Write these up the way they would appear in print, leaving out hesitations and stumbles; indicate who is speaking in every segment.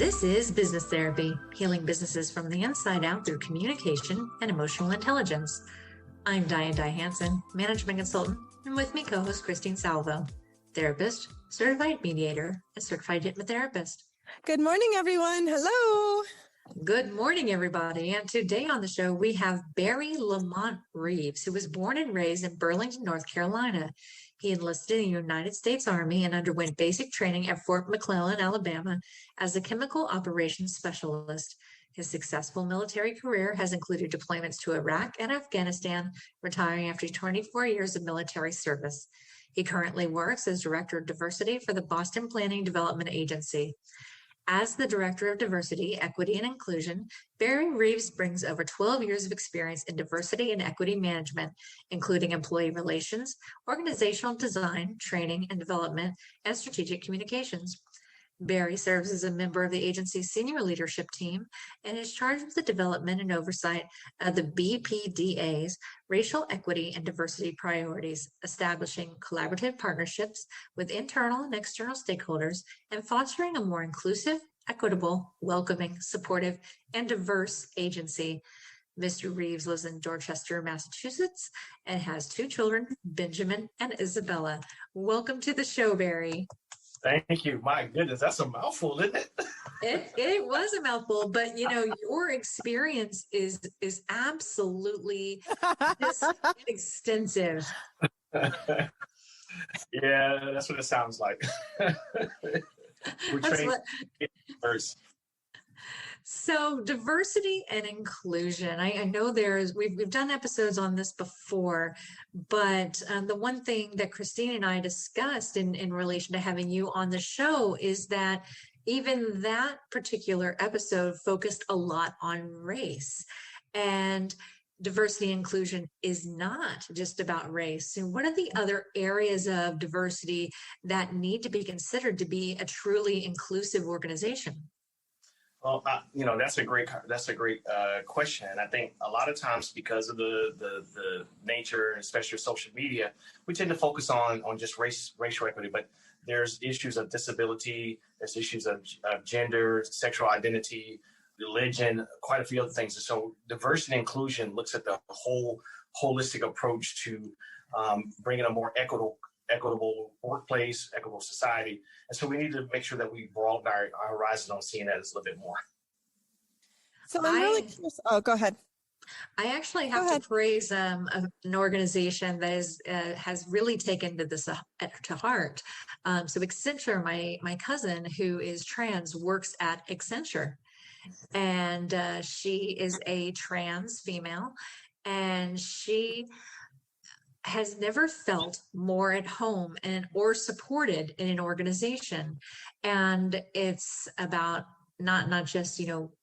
Speaker 1: This is Business Therapy, healing businesses from the inside out through communication and emotional intelligence. I'm Diane Hansen, management consultant, and with me co-host Christine Salvo, therapist, certified mediator, and certified hypnotherapist.
Speaker 2: Good morning, everyone. Hello.
Speaker 1: Good morning, everybody. And today on the show, we have Barry Reeves, who was born and raised in Burlington, North Carolina. He enlisted in the United States Army and underwent basic training at Fort McClellan, Alabama, as a chemical operations specialist. His successful military career has included deployments to Iraq and Afghanistan, retiring after 24 years of military service. He currently works as Director of Diversity for the Boston Planning Development Agency. As the Director of Diversity, Equity, and Inclusion, Barry Reaves brings over 12 years of experience in diversity and equity management, including employee relations, organizational design, training and development, and strategic communications. Barry serves as a member of the agency's senior leadership team and is charged with the development and oversight of the BPDA's racial equity and diversity priorities, establishing collaborative partnerships with internal and external stakeholders, and fostering a more inclusive, equitable, welcoming, supportive, and diverse agency. Mr. Reeves lives in Dorchester, Massachusetts, and has two children, Benjamin and Isabella. Welcome to the show, Barry.
Speaker 3: Thank you. My goodness, that's a mouthful, isn't it?
Speaker 1: It was a mouthful, but your experience is absolutely extensive.
Speaker 3: Yeah, that's what it sounds like. We're trained first.
Speaker 1: So diversity and inclusion. I know we've done episodes on this before, but the one thing that Christine and I discussed in relation to having you on the show is that even that particular episode focused a lot on race, and diversity and inclusion is not just about race. So what are the other areas of diversity that need to be considered to be a truly inclusive organization?
Speaker 3: Well, that's a great question, and I think a lot of times because of the nature, especially of social media, we tend to focus on just racial equity. But there's issues of disability, there's issues of gender, sexual identity, religion, quite a few other things. And so, diversity and inclusion looks at the whole holistic approach to bringing a more equitable workplace, equitable society. And so we need to make sure that we broaden our horizons on seeing that as a little bit more.
Speaker 2: So I'm really curious. Oh, go ahead.
Speaker 1: I actually have to praise an organization that has really taken this to heart. So Accenture, my cousin who is trans works at Accenture, and she is a trans female, and she has never felt more at home or supported in an organization. And it's about not just,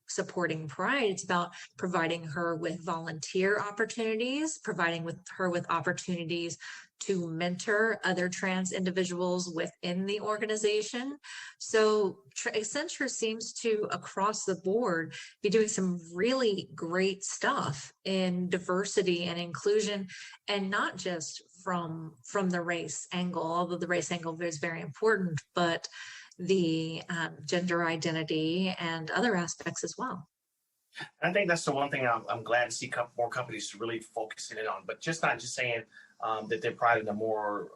Speaker 1: supporting Pride. It's about providing her with volunteer opportunities, providing her with opportunities to mentor other trans individuals within the organization. So Accenture seems to, across the board, be doing some really great stuff in diversity and inclusion, and not just from the race angle, although the race angle is very important, but the gender identity and other aspects as well.
Speaker 3: I think that's the one thing I'm glad to see more companies really focusing in on, but not just saying that they're Pride in a more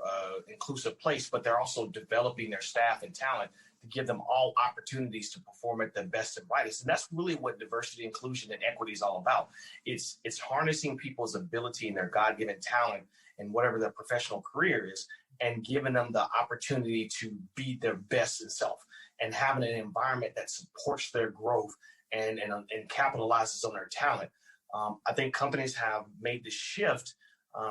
Speaker 3: inclusive place, but they're also developing their staff and talent to give them all opportunities to perform at the best and brightest. And that's really what diversity, inclusion, and equity is all about. It's harnessing people's ability and their God-given talent in whatever their professional career is, and giving them the opportunity to be their best self, and having an environment that supports their growth and capitalizes on their talent. I think companies have made the shift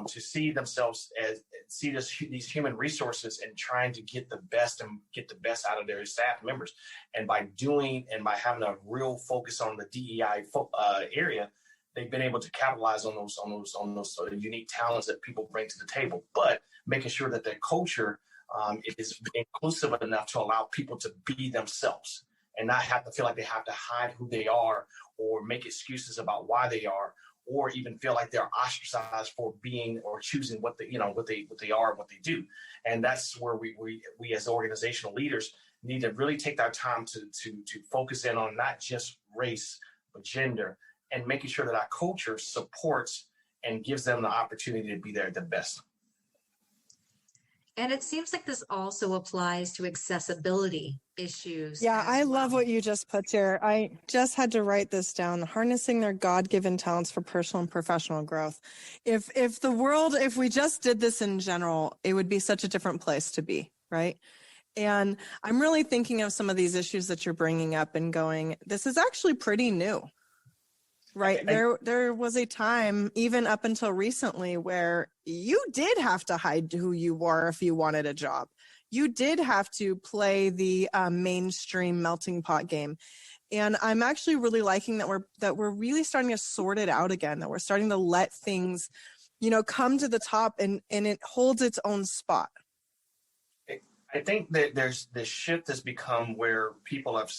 Speaker 3: to see themselves as these human resources and trying to get the best out of their staff members. And by having a real focus on the DEI area, they've been able to capitalize on those unique talents that people bring to the table, but making sure that their culture is inclusive enough to allow people to be themselves and not have to feel like they have to hide who they are or make excuses about why they are, or even feel like they're ostracized for being or choosing what they are and what they do. And that's where we as organizational leaders need to really take our time to focus in on not just race, but gender, and making sure that our culture supports and gives them the opportunity to be there at the best.
Speaker 1: And it seems like this also applies to accessibility issues.
Speaker 2: Yeah, I
Speaker 1: well.
Speaker 2: love what you just put here. I just had to write this down. Harnessing their God-given talents for personal and professional growth. If we just did this in general, it would be such a different place to be, right? And I'm really thinking of some of these issues that you're bringing up and going, this is actually pretty new. Right. There was a time, even up until recently, where you did have to hide who you were if you wanted a job. You did have to play the mainstream melting pot game. And I'm actually really liking that we're really starting to sort it out again, that we're starting to let things, come to the top and it holds its own spot.
Speaker 3: I think that there's this shift has become where people have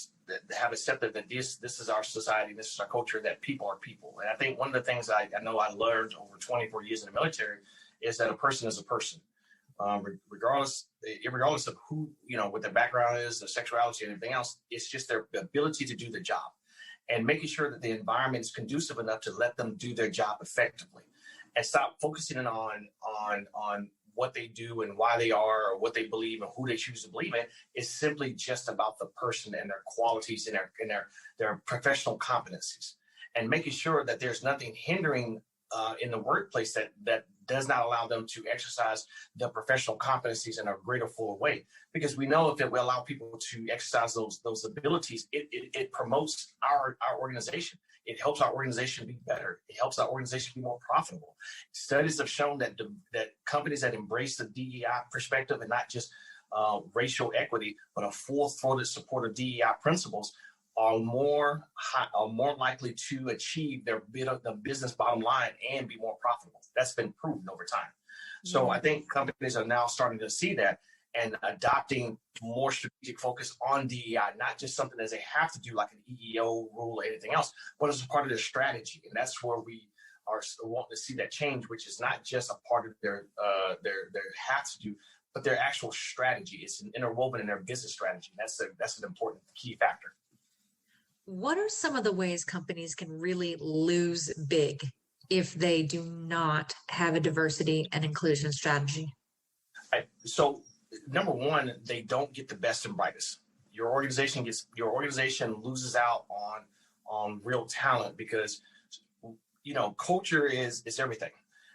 Speaker 3: accepted that this is our society, this is our culture, that people are people. And I think one of the things I know I learned over 24 years in the military is that a person is a person, regardless of who, what their background is, their sexuality and everything else. It's just their ability to do the job, and making sure that the environment is conducive enough to let them do their job effectively, and stop focusing on what they do and why they are, or what they believe and who they choose to believe in. Is simply just about the person and their qualities and their professional competencies, and making sure that there's nothing hindering in the workplace that does not allow them to exercise their professional competencies in a greater, fuller way. Because we know if we allow people to exercise those abilities, it promotes our organization. It helps our organization be better. It helps our organization be more profitable. Studies have shown that companies that embrace the DEI perspective, and not just racial equity, but a full-throated support of DEI principles, are more likely to achieve the business bottom line and be more profitable. That's been proven over time. So I think companies are now starting to see that and adopting more strategic focus on DEI, not just something that they have to do like an EEO rule or anything else, but as a part of their strategy. And that's where we are wanting to see that change, which is not just a part of their have to do, but their actual strategy. It's interwoven in their business strategy. That's an important key factor.
Speaker 1: What are some of the ways companies can really lose big if they do not have a diversity and inclusion strategy?
Speaker 3: So number one, they don't get the best and brightest. Your organization loses out on real talent, because culture is everything.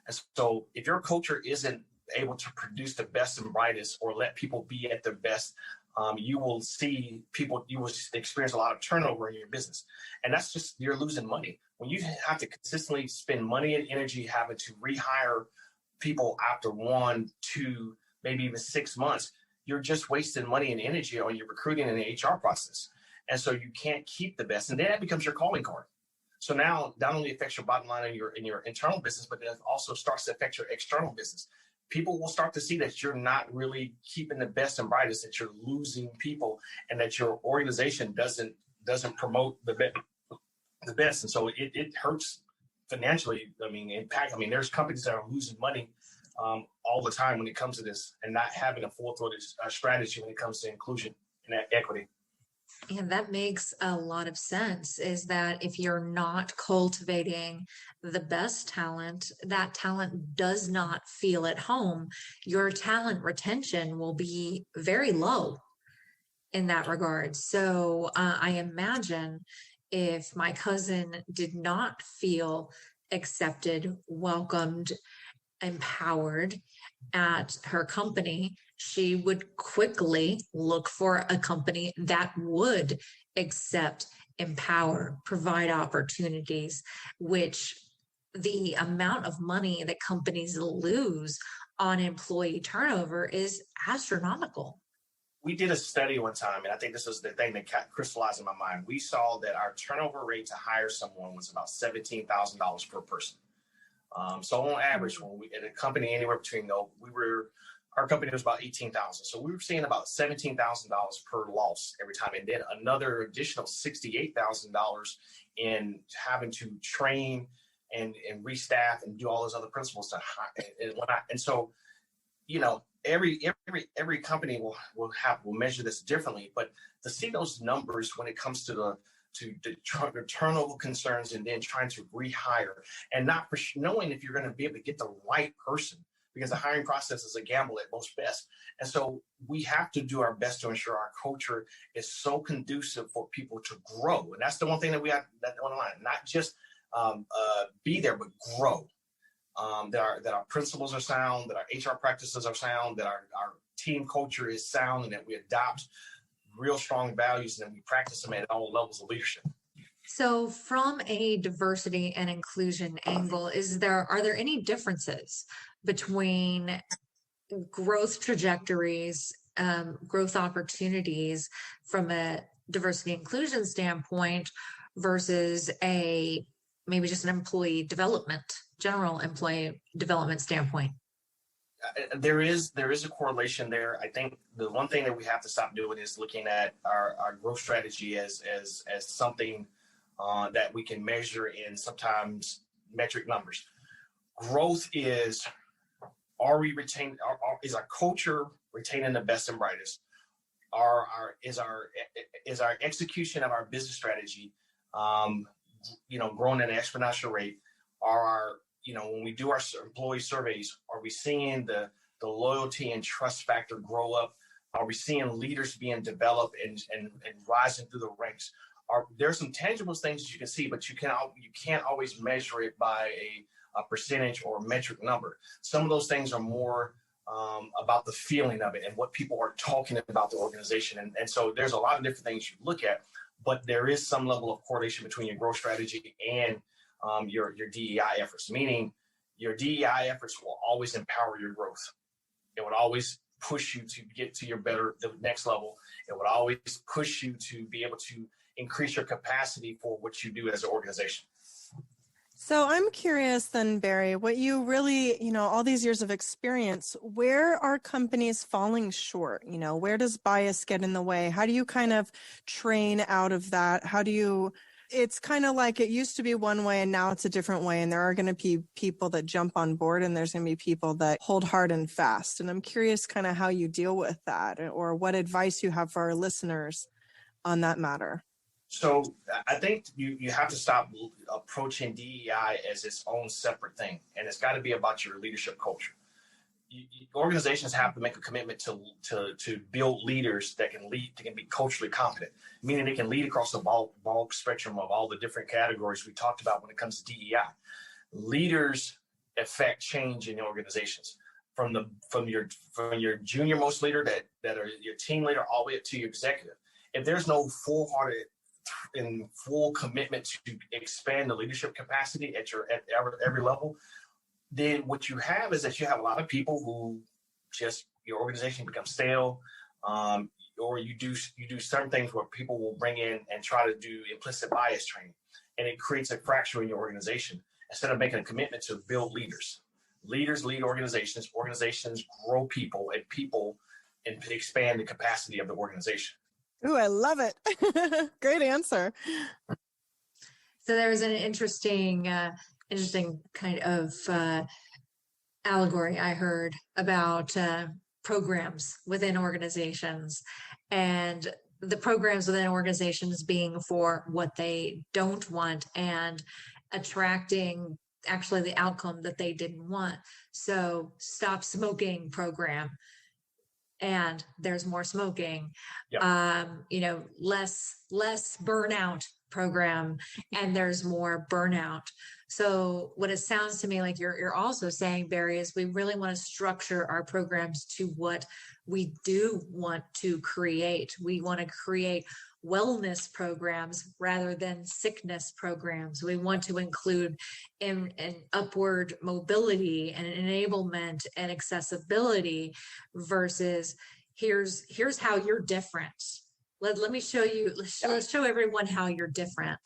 Speaker 3: And so if your culture isn't able to produce the best and brightest, or let people be at their best, you will experience a lot of turnover in your business. And that's just, you're losing money. When you have to consistently spend money and energy having to rehire people after 1, 2, maybe even 6 months, you're just wasting money and energy on your recruiting and the HR process. And so you can't keep the best. And then that becomes your calling card. So now not only affects your bottom line in your internal business, but it also starts to affect your external business. People will start to see that you're not really keeping the best and brightest, that you're losing people, and that your organization doesn't promote the best. And so it hurts financially. There's companies that are losing money all the time when it comes to this, and not having a full-throated strategy when it comes to inclusion and equity.
Speaker 1: And that makes a lot of sense, is that if you're not cultivating the best talent, that talent does not feel at home, your talent retention will be very low in that regard. So I imagine if my cousin did not feel accepted, welcomed, empowered at her company, she would quickly look for a company that would accept, empower, provide opportunities, which the amount of money that companies lose on employee turnover is astronomical.
Speaker 3: We did a study one time, and I think this was the thing that crystallized in my mind. We saw that our turnover rate to hire someone was about $17,000 per person. So on average, when we at a company anywhere between our company was about 18,000. So we were seeing about $17,000 per loss every time. And then another additional $68,000 in having to train and restaff and do all those other principles to hire. And so, every company will measure this differently, but to see those numbers when it comes to the turnover concerns and then trying to rehire and not knowing if you're going to be able to get the right person, because the hiring process is a gamble at most best. And so we have to do our best to ensure our culture is so conducive for people to grow. And that's the one thing that we have that on the line, not just be there, but grow. That our principles are sound, that our HR practices are sound, that our team culture is sound, and that we adopt real strong values and we practice them at all levels of leadership.
Speaker 1: So from a diversity and inclusion angle, are there any differences between growth trajectories, growth opportunities from a diversity inclusion standpoint versus maybe just an general employee development standpoint?
Speaker 3: There is a correlation there. I think the one thing that we have to stop doing is looking at our growth strategy as something that we can measure in sometimes metric numbers. Growth is, is our culture retaining the best and brightest? Is our execution of our business strategy, growing at an exponential rate? When we do our employee surveys, are we seeing the loyalty and trust factor grow up? Are we seeing leaders being developed and rising through the ranks? There's some tangible things that you can see, but you can't always measure it by a percentage or metric number. Some of those things are more about the feeling of it and what people are talking about the organization. And so there's a lot of different things you look at, but there is some level of correlation between your growth strategy and your DEI efforts, meaning your DEI efforts will always empower your growth. It would always push you to get to the next level. It would always push you to be able to increase your capacity for what you do as an organization.
Speaker 2: So I'm curious then, Barry, what you really, all these years of experience, where are companies falling short? Where does bias get in the way? How do you kind of train out of that? It's kind of like it used to be one way and now it's a different way. And there are going to be people that jump on board and there's going to be people that hold hard and fast. And I'm curious kind of how you deal with that or what advice you have for our listeners on that matter.
Speaker 3: So I think you have to stop approaching DEI as its own separate thing. And it's got to be about your leadership culture. Organizations have to make a commitment to build leaders that can be culturally competent, meaning they can lead across the bulk spectrum of all the different categories we talked about when it comes to DEI. Leaders affect change in organizations from your junior most leader that are your team leader all the way up to your executive. If there's no full-hearted and full commitment to expand the leadership capacity at every level, then what you have is that you have a lot of people who your organization becomes stale, or you do certain things where people will bring in and try to do implicit bias training, and it creates a fracture in your organization instead of making a commitment to build leaders. Leaders lead organizations. Organizations grow people, and expand the capacity of the organization.
Speaker 2: Ooh, I love it. Great answer.
Speaker 1: So there was an interesting kind of allegory I heard about programs within organizations, and the programs within organizations being for what they don't want and attracting actually the outcome that they didn't want. So stop smoking program, and there's more smoking. Yep. Less burnout program, and there's more burnout. So what it sounds to me like you're also saying, Barry, is we really want to structure our programs to what we do want to create. We want to create wellness programs rather than sickness programs. We want to include in upward mobility and enablement and accessibility versus here's how you're different. Let me show you. Let's show everyone how you're different.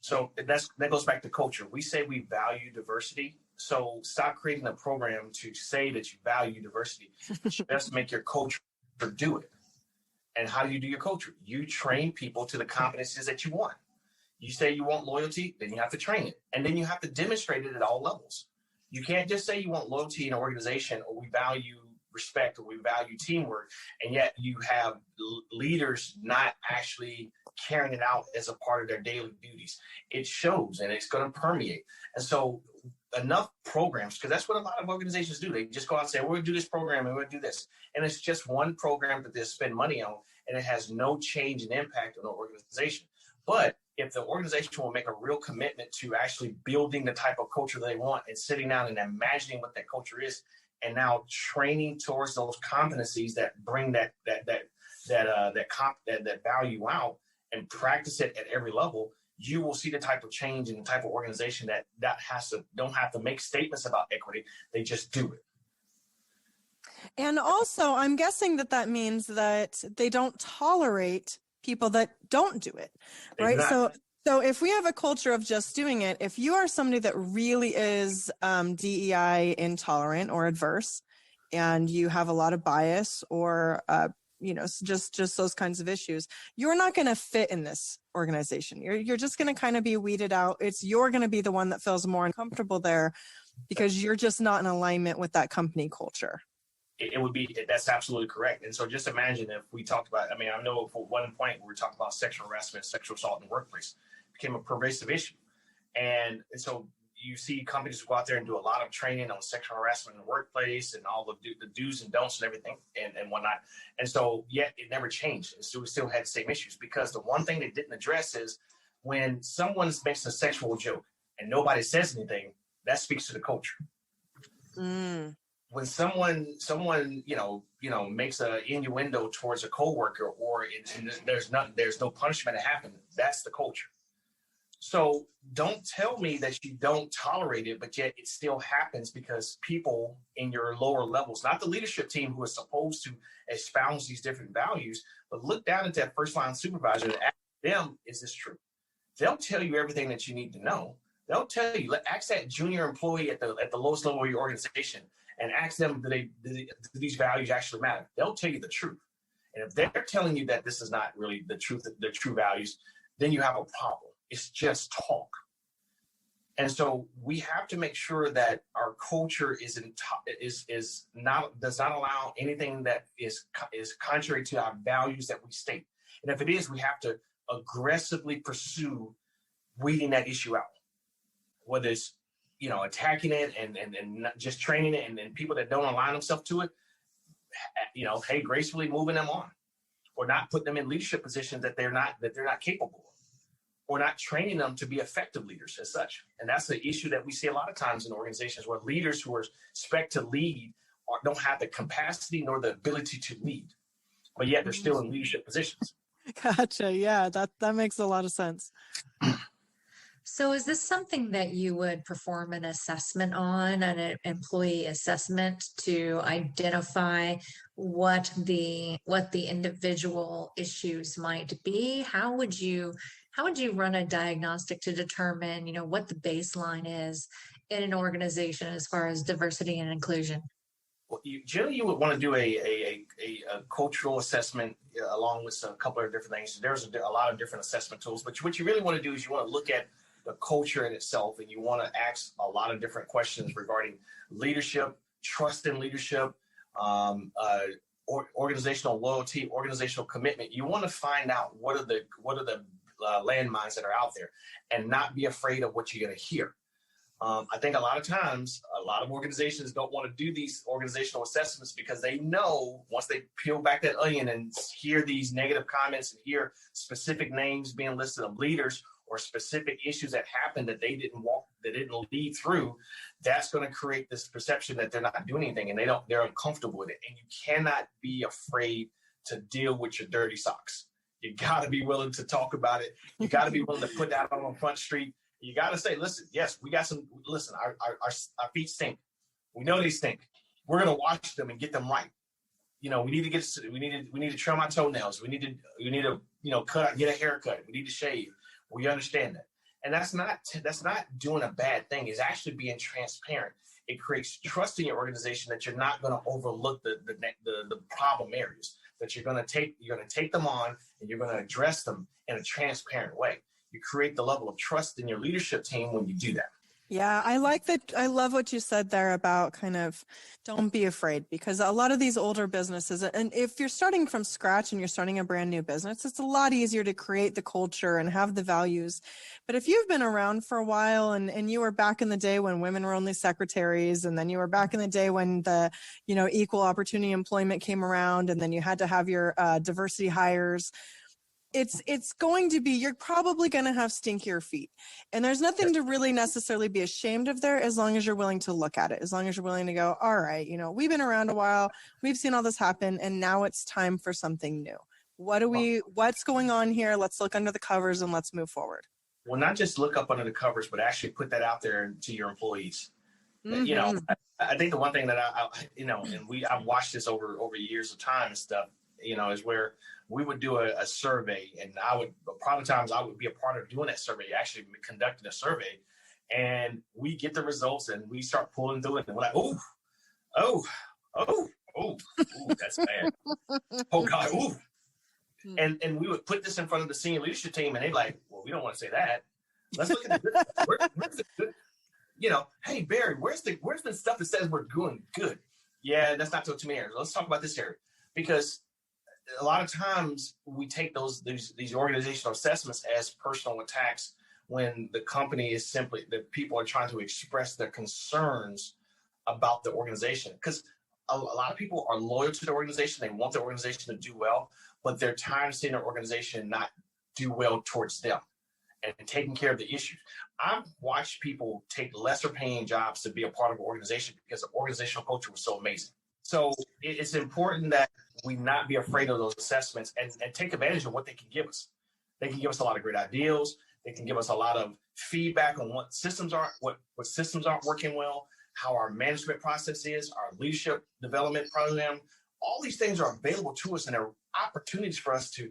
Speaker 3: So that goes back to culture. We say we value diversity. So stop creating a program to say that you value diversity. Just make your culture do it. And how do you do your culture? You train people to the competencies that you want. You say you want loyalty, then you have to train it. And then you have to demonstrate it at all levels. You can't just say you want loyalty in an organization or we value respect or we value teamwork, and yet you have leaders not actually carrying it out as a part of their daily duties. It shows, and it's going to permeate. And so enough programs, because that's what a lot of organizations do. They just go out and say, we're going to do this program and we're going to do this. And it's just one program that they spend money on, and it has no change in impact on the organization. But if the organization will make a real commitment to actually building the type of culture they want and sitting down and imagining what that culture is, and now training towards those competencies that bring that value out and practice it at every level, you will see the type of change and the type of organization that don't have to make statements about equity. They just do it.
Speaker 2: And also, I'm guessing that means that they don't tolerate people that don't do it, right?
Speaker 3: Exactly.
Speaker 2: So if we have a culture of just doing it, if you are somebody that really is DEI intolerant or adverse, and you have a lot of bias or just those kinds of issues, you're not going to fit in this organization. You're just going to kind of be weeded out. You're going to be the one that feels more uncomfortable there because you're just not in alignment with that company culture.
Speaker 3: That's absolutely correct. And so just imagine if we talked about, I know for one point we were talking about sexual harassment, sexual assault in the workplace. It became a pervasive issue. And so you see companies go out there and do a lot of training on sexual harassment in the workplace and all the do's and don'ts and everything and whatnot. And so yet it never changed. And so we still had the same issues, because the one thing they didn't address is when someone makes a sexual joke and nobody says anything, that speaks to the culture.
Speaker 2: Mm.
Speaker 3: When someone makes an innuendo towards a coworker, or there's no punishment to happen, that's the culture. So don't tell me that you don't tolerate it, but yet it still happens because people in your lower levels, not the leadership team who is supposed to espouse these different values, but look down at that first line supervisor and ask them, is this true? They'll tell you everything that you need to know. They'll tell you, ask that junior employee at the lowest level of your organization and ask them, do these values actually matter? They'll tell you the truth. And if they're telling you that this is not really the truth, the true values, then you have a problem. It's just talk. And so we have to make sure that our culture does not allow anything that is contrary to our values that we state. And if it is, we have to aggressively pursue weeding that issue out, whether it's attacking it and not just training it, and people that don't align themselves to it, hey, gracefully moving them on, or not putting them in leadership positions that they're not capable of, or not training them to be effective leaders as such. And that's the issue that we see a lot of times in organizations, where leaders who are expect to lead don't have the capacity nor the ability to lead, but yet they're still in leadership positions.
Speaker 2: Gotcha. Yeah, that makes a lot of sense.
Speaker 1: So is this something that you would perform an assessment on, an employee assessment, to identify what the individual issues might be? How would you run a diagnostic to determine, what the baseline is in an organization as far as diversity and inclusion?
Speaker 3: Well, generally, you would want to do a cultural assessment along with a couple of different things. There's a lot of different assessment tools, but what you really want to do is you want to look at the culture in itself, and you want to ask a lot of different questions regarding leadership, trust in leadership, organizational loyalty, organizational commitment. You want to find out what are the landmines that are out there, and not be afraid of what you're going to hear. I think a lot of times, a lot of organizations don't want to do these organizational assessments because they know once they peel back that onion and hear these negative comments and hear specific names being listed of leaders or specific issues that happened that they didn't lead through, that's going to create this perception that they're not doing anything, and they're uncomfortable with it. And you cannot be afraid to deal with your dirty socks. You got to be willing to talk about it. You got to be willing to put that on Front Street. You got to say, listen, yes, we got some, listen, our feet stink. We know they stink. We're going to wash them and get them right. We need to trim our toenails. We need to, get a haircut. We need to shave. We understand that. And that's not doing a bad thing. It's actually being transparent. It creates trust in your organization that you're not going to overlook the problem areas, that you're going to take them on and you're going to address them in a transparent way. You create the level of trust in your leadership team when you do that.
Speaker 2: Yeah, I like that. I love what you said there about kind of don't be afraid, because a lot of these older businesses, and if you're starting from scratch and you're starting a brand new business, it's a lot easier to create the culture and have the values. But if you've been around for a while and you were back in the day when women were only secretaries, and then you were back in the day when the, equal opportunity employment came around, and then you had to have your diversity hires, it's going to be, you're probably going to have stinkier feet, and there's nothing to really necessarily be ashamed of there, as long as you're willing to look at it, as long as you're willing to go, all right, we've been around a while, we've seen all this happen, and now it's time for something new. What's going on here? Let's look under the covers and let's move forward.
Speaker 3: Well, not just look up under the covers, but actually put that out there to your employees.
Speaker 2: Mm-hmm.
Speaker 3: I think the one thing that I've watched this over years of time and stuff, is where we would do a survey, and times I would be a part of doing that survey, actually conducting a survey, and we get the results and we start pulling through it, and we're like, oh, that's bad. Oh God, ooh. And we would put this in front of the senior leadership team, and they're like, well, we don't want to say that. Let's look at the good. Where's the good? Hey Barry, where's the stuff that says we're doing good? Yeah, that's not too many areas. Let's talk about this area, because a lot of times we take these organizational assessments as personal attacks, when the company is simply that people are trying to express their concerns about the organization, because a lot of people are loyal to the organization. They want the organization to do well, but they're tired of seeing their organization not do well towards them and taking care of the issues. I've watched people take lesser paying jobs to be a part of an organization because the organizational culture was so amazing. So it's important that we not be afraid of those assessments and take advantage of what they can give us. They can give us a lot of great ideas. They can give us a lot of feedback on what systems aren't working well, how our management process is, our leadership development program. All these things are available to us, and they're opportunities for us to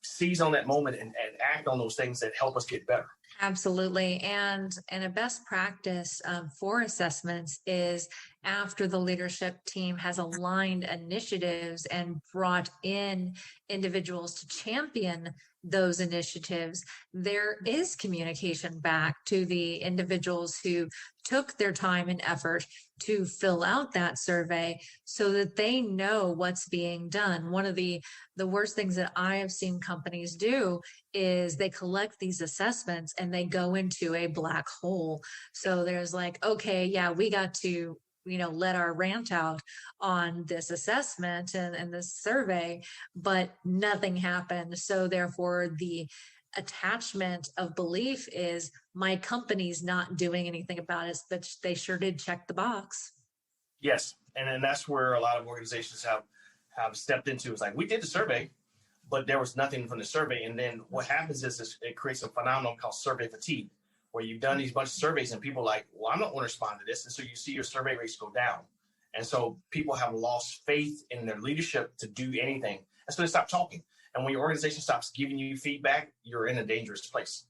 Speaker 3: seize on that moment and act on those things that help us get better.
Speaker 1: Absolutely. And a best practice for assessments is, after the leadership team has aligned initiatives and brought in individuals to champion those initiatives, there is communication back to the individuals who took their time and effort to fill out that survey, so that they know what's being done. One of the worst things that I have seen companies do is they collect these assessments and they go into a black hole. So there's like, okay, yeah, we got to let our rant out on this assessment and this survey, but nothing happened. So therefore, the attachment of belief is, my company's not doing anything about it, but they sure did check the box.
Speaker 3: Yes, and then that's where a lot of organizations have stepped into. It's like, we did the survey, but there was nothing from the survey. And then what happens is it creates a phenomenon called survey fatigue, where you've done these bunch of surveys and people are like, well, I'm not going to respond to this. And so you see your survey rates go down. And so people have lost faith in their leadership to do anything. And so they stop talking. And when your organization stops giving you feedback, you're in a dangerous place,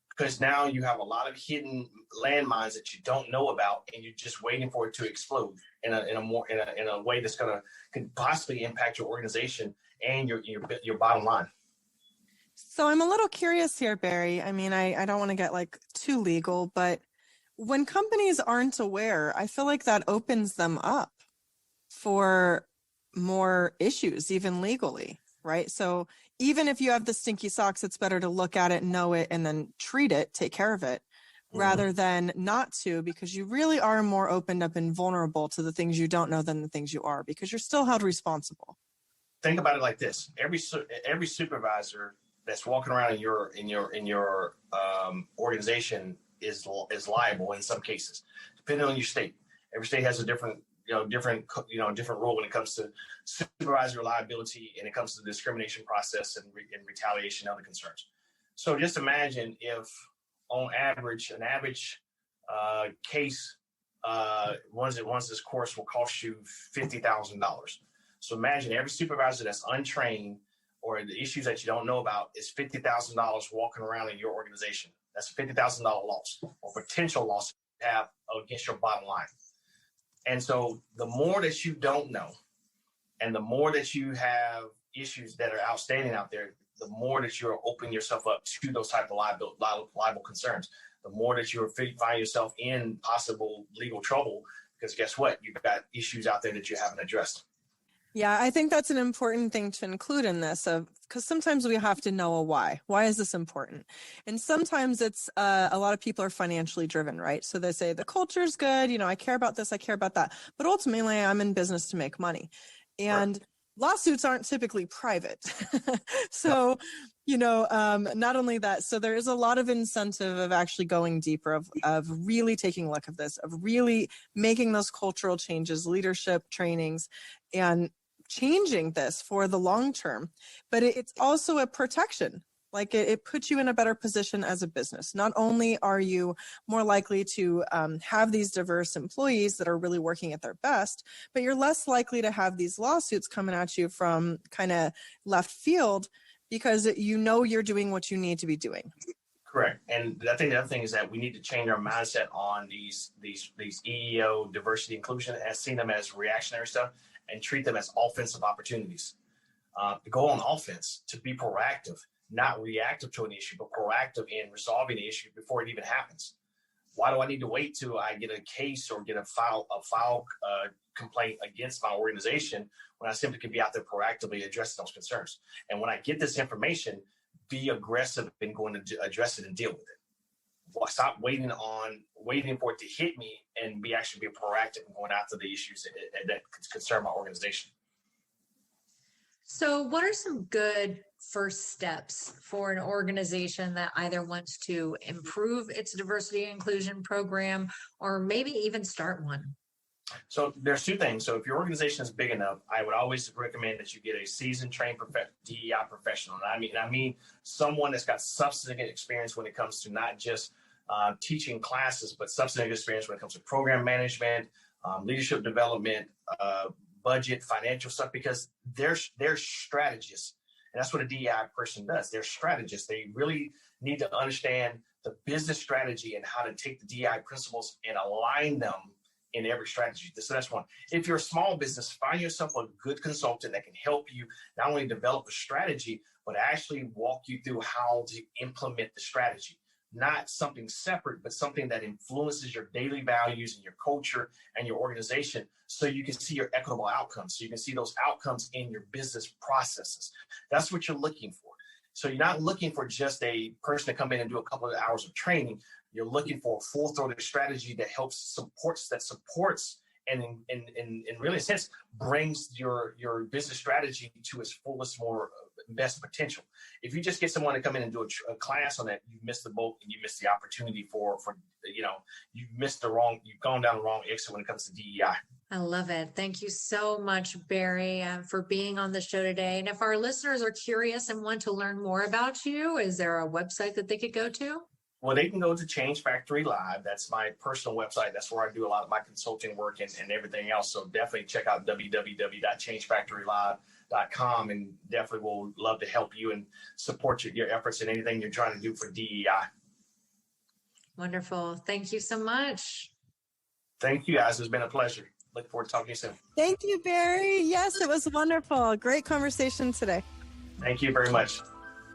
Speaker 3: because now you have a lot of hidden landmines that you don't know about, and you're just waiting for it to explode in a way that's could possibly impact your organization and your bottom line.
Speaker 2: So I'm a little curious here, Barry. I mean, I don't want to get like too legal, but when companies aren't aware, I feel like that opens them up for more issues, even legally, right? So even if you have the stinky socks, it's better to look at it, know it, and then treat it, take care of it, rather than not to, because you really are more opened up and vulnerable to the things you don't know than the things you are, because you're still held responsible.
Speaker 3: Think about it like this: every supervisor that's walking around in your organization is liable in some cases, depending on your state. Every state has a different rule when it comes to supervisory liability, and it comes to the discrimination process and retaliation and other concerns. So just imagine if, on average, an average case runs this course will cost you $50,000. So imagine every supervisor that's untrained or the issues that you don't know about is $50,000 walking around in your organization. That's a $50,000 loss or potential loss you have against your bottom line. And so the more that you don't know, and the more that you have issues that are outstanding out there, the more that you're opening yourself up to those type of liable concerns. the more that you find yourself in possible legal trouble, because guess what? You've got issues out there that you haven't addressed.
Speaker 2: Yeah, I think that's an important thing to include in this, because sometimes we have to know a why. Why is this important? And sometimes it's a lot of people are financially driven, right? So they say the culture's good, I care about this, I care about that. But ultimately, I'm in business to make money. And lawsuits aren't typically private. So, not only that, so there is a lot of incentive of actually going deeper, of really taking a look at this, of really making those cultural changes, leadership trainings, and changing this for the long term. But it's also a protection. Like it puts you in a better position as a business. Not only are you more likely to have these diverse employees that are really working at their best, but you're less likely to have these lawsuits coming at you from kind of left field, because you're doing what you need to be doing.
Speaker 3: Correct. And I think the other thing is that we need to change our mindset on these EEO, diversity, inclusion, as seeing them as reactionary stuff and treat them as offensive opportunities. To go on offense, to be proactive, not reactive to an issue, but proactive in resolving the issue before it even happens. Why do I need to wait till I get a case or get a file complaint against my organization when I simply can be out there proactively addressing those concerns? And when I get this information, be aggressive in going to address it and deal with it. Stop waiting for it to hit me and be proactive and going after the issues that concern my organization.
Speaker 1: So what are some good first steps for an organization that either wants to improve its diversity and inclusion program or maybe even start one?
Speaker 3: So there's two things. So if your organization is big enough, I would always recommend that you get a seasoned, trained DEI professional. And I mean someone that's got substantive experience when it comes to not just teaching classes, but substantive experience when it comes to program management, leadership development, budget, financial stuff, because they're strategists. And that's what a DEI person does. They're strategists. They really need to understand the business strategy and how to take the DEI principles and align them in every strategy. So that's one. If you're a small business, find yourself a good consultant that can help you not only develop a strategy, but actually walk you through how to implement the strategy. Not something separate, but something that influences your daily values and your culture and your organization, so you can see your equitable outcomes. So you can see those outcomes in your business processes. That's what you're looking for. So you're not looking for just a person to come in and do a couple of hours of training. You're looking for a full-throated strategy that supports and in really a sense brings your business strategy to its fullest, more best potential. If you just get someone to come in and do a class on that, you missed the boat and you missed the opportunity for you've gone down the wrong exit when it comes to DEI.
Speaker 1: I love it. Thank you so much, Barry, for being on the show today. And if our listeners are curious and want to learn more about you, is there a website that they could go to?
Speaker 3: Well, they can go to Change Factory Live. That's my personal website. That's where I do a lot of my consulting work and everything else. So definitely check out www.changefactorylive.com, and definitely will love to help you and support your efforts in anything you're trying to do for DEI.
Speaker 1: Wonderful. Thank you so much.
Speaker 3: Thank you, guys. It's been a pleasure. Look forward to talking to you soon.
Speaker 2: Thank you, Barry. Yes, it was wonderful. Great conversation today.
Speaker 3: Thank you very much.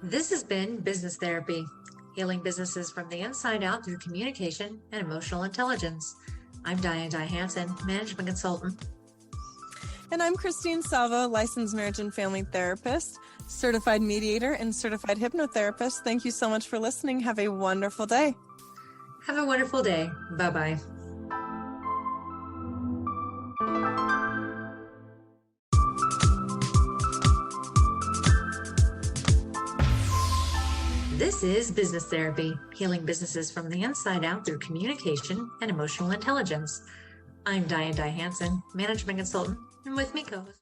Speaker 1: This has been Business Therapy, healing businesses from the inside out through communication and emotional intelligence. I'm Diane Hansen, management consultant.
Speaker 2: And I'm Christine Salvo, licensed marriage and family therapist, certified mediator, and certified hypnotherapist. Thank you so much for listening. Have a wonderful day.
Speaker 1: Have a wonderful day. Bye-bye. This is Business Therapy, healing businesses from the inside out through communication and emotional intelligence. I'm Diane Hansen, management consultant, and with me co-host